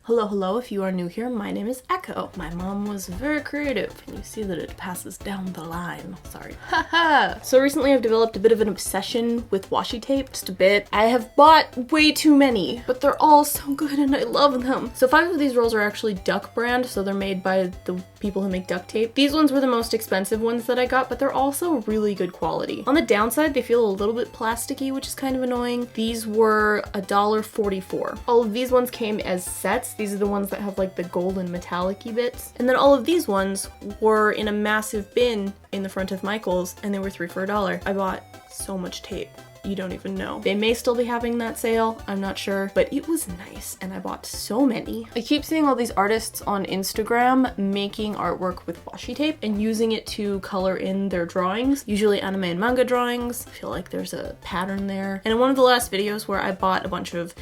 Hello, if you are new here, my name is Echo. My mom was very creative, and you see that it passes down the line. Sorry. Haha! So recently I've developed a bit of an obsession with washi tape, just a bit. I have bought way too many, but they're all so good and I love them. So 5 of these rolls are actually Duck brand, so they're made by the people who make duct tape. These ones were the most expensive ones that I got, but they're also really good quality. On the downside, they feel a little bit plasticky, which is kind of annoying. These were $1.44. All of these ones came as sets. These are the ones that have like the golden metallic-y bits. And then all of these ones were in a massive bin in the front of Michael's, and they were 3 for $1. I bought so much tape. You don't even know. They may still be having that sale, I'm not sure, but it was nice and I bought so many. I keep seeing all these artists on Instagram making artwork with washi tape and using it to color in their drawings, usually anime and manga drawings. I feel like there's a pattern there. And in one of the last videos where I bought a bunch of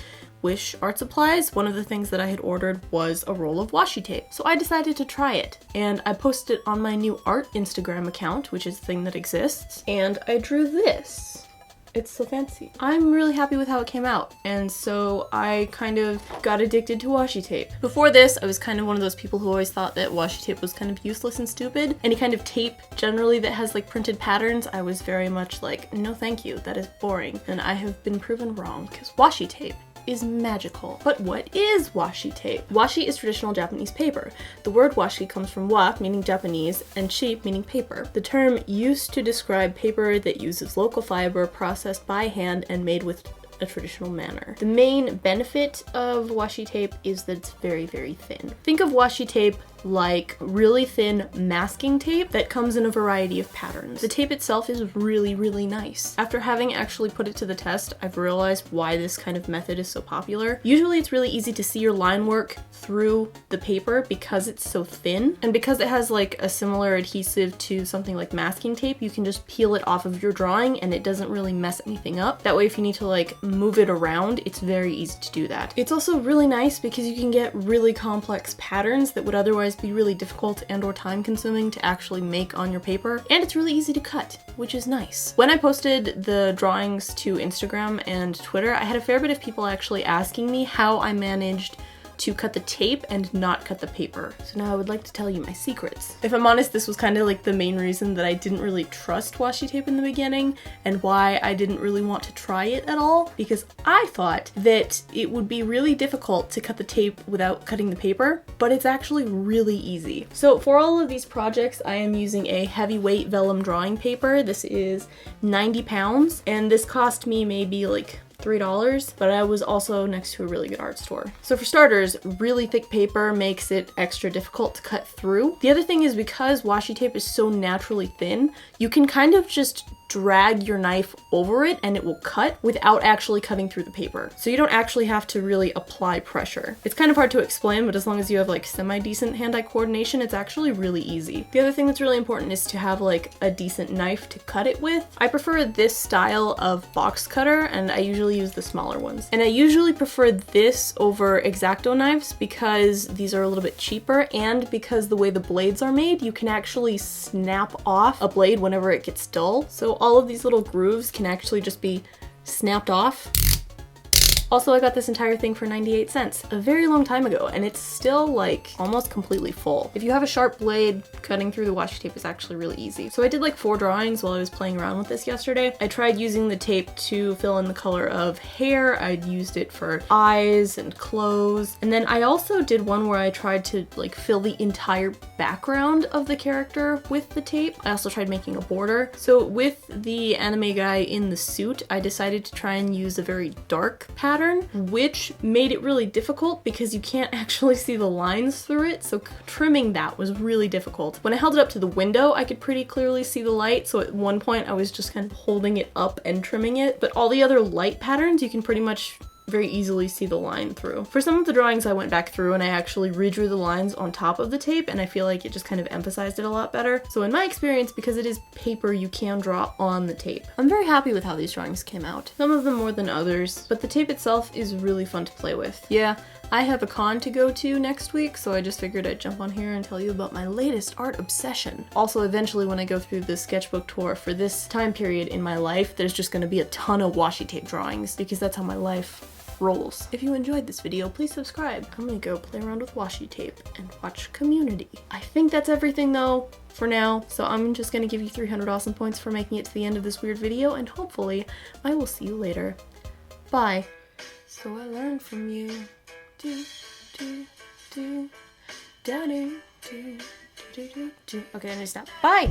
Wish art supplies, one of the things that I had ordered was a roll of washi tape. So I decided to try it, and I posted it on my new art Instagram account, which is a thing that exists, and I drew this. It's so fancy. I'm really happy with how it came out, and so I kind of got addicted to washi tape. Before this, I was kind of one of those people who always thought that washi tape was kind of useless and stupid. Any kind of tape generally that has like printed patterns, I was very much like, no thank you, that is boring. And I have been proven wrong, because washi tape is magical. But what is washi tape? Washi is traditional Japanese paper. The word washi comes from wa, meaning Japanese, and chi, meaning paper. The term used to describe paper that uses local fiber processed by hand and made with a traditional manner. The main benefit of washi tape is that it's very, very thin. Think of washi tape like really thin masking tape that comes in a variety of patterns. The tape itself is really, really nice. After having actually put it to the test, I've realized why this kind of method is so popular. Usually it's really easy to see your line work through the paper because it's so thin, and because it has like a similar adhesive to something like masking tape, you can just peel it off of your drawing and it doesn't really mess anything up. That way if you need to like move it around, it's very easy to do that. It's also really nice because you can get really complex patterns that would otherwise be really difficult and or time consuming to actually make on your paper, and it's really easy to cut, which is nice. When I posted the drawings to Instagram and Twitter, I had a fair bit of people actually asking me how I managed to cut the tape and not cut the paper. So now I would like to tell you my secrets. If I'm honest, this was kind of like the main reason that I didn't really trust washi tape in the beginning and why I didn't really want to try it at all, because I thought that it would be really difficult to cut the tape without cutting the paper, but it's actually really easy. So for all of these projects, I am using a heavyweight vellum drawing paper. This is 90 pounds, and this cost me maybe like $3, but I was also next to a really good art store. So for starters, really thick paper makes it extra difficult to cut through. The other thing is, because washi tape is so naturally thin, you can kind of just drag your knife over it and it will cut without actually cutting through the paper. So you don't actually have to really apply pressure. It's kind of hard to explain, but as long as you have like semi-decent hand-eye coordination, it's actually really easy. The other thing that's really important is to have like a decent knife to cut it with. I prefer this style of box cutter, and I usually use the smaller ones. And I usually prefer this over X-Acto knives because these are a little bit cheaper, and because the way the blades are made, you can actually snap off a blade whenever it gets dull. So all of these little grooves can actually just be snapped off. Also, I got this entire thing for 98 cents a very long time ago, and it's still like almost completely full. If you have a sharp blade, cutting through the washi tape is actually really easy. So I did like 4 drawings while I was playing around with this yesterday. I tried using the tape to fill in the color of hair. I'd used it for eyes and clothes. And then I also did one where I tried to like fill the entire background of the character with the tape. I also tried making a border. So with the anime guy in the suit, I decided to try and use a very dark pattern, which made it really difficult because you can't actually see the lines through it, so trimming that was really difficult. When I held it up to the window, I could pretty clearly see the light, so at one point I was just kind of holding it up and trimming it, but all the other light patterns you can pretty much very easily see the line through. For some of the drawings, I went back through and I actually redrew the lines on top of the tape, and I feel like it just kind of emphasized it a lot better. So in my experience, because it is paper, you can draw on the tape. I'm very happy with how these drawings came out. Some of them more than others, but the tape itself is really fun to play with. Yeah, I have a con to go to next week, so I just figured I'd jump on here and tell you about my latest art obsession. Also, eventually when I go through the sketchbook tour for this time period in my life, there's just gonna be a ton of washi tape drawings because that's how my life rolls. If you enjoyed this video, please subscribe. I'm gonna go play around with washi tape and watch Community. I think that's everything though, for now. So I'm just gonna give you 300 awesome points for making it to the end of this weird video, and hopefully I will see you later. Bye. So I learned from you. Do, do, do, do, do, do, do, do, do. Okay, I need to stop. Bye!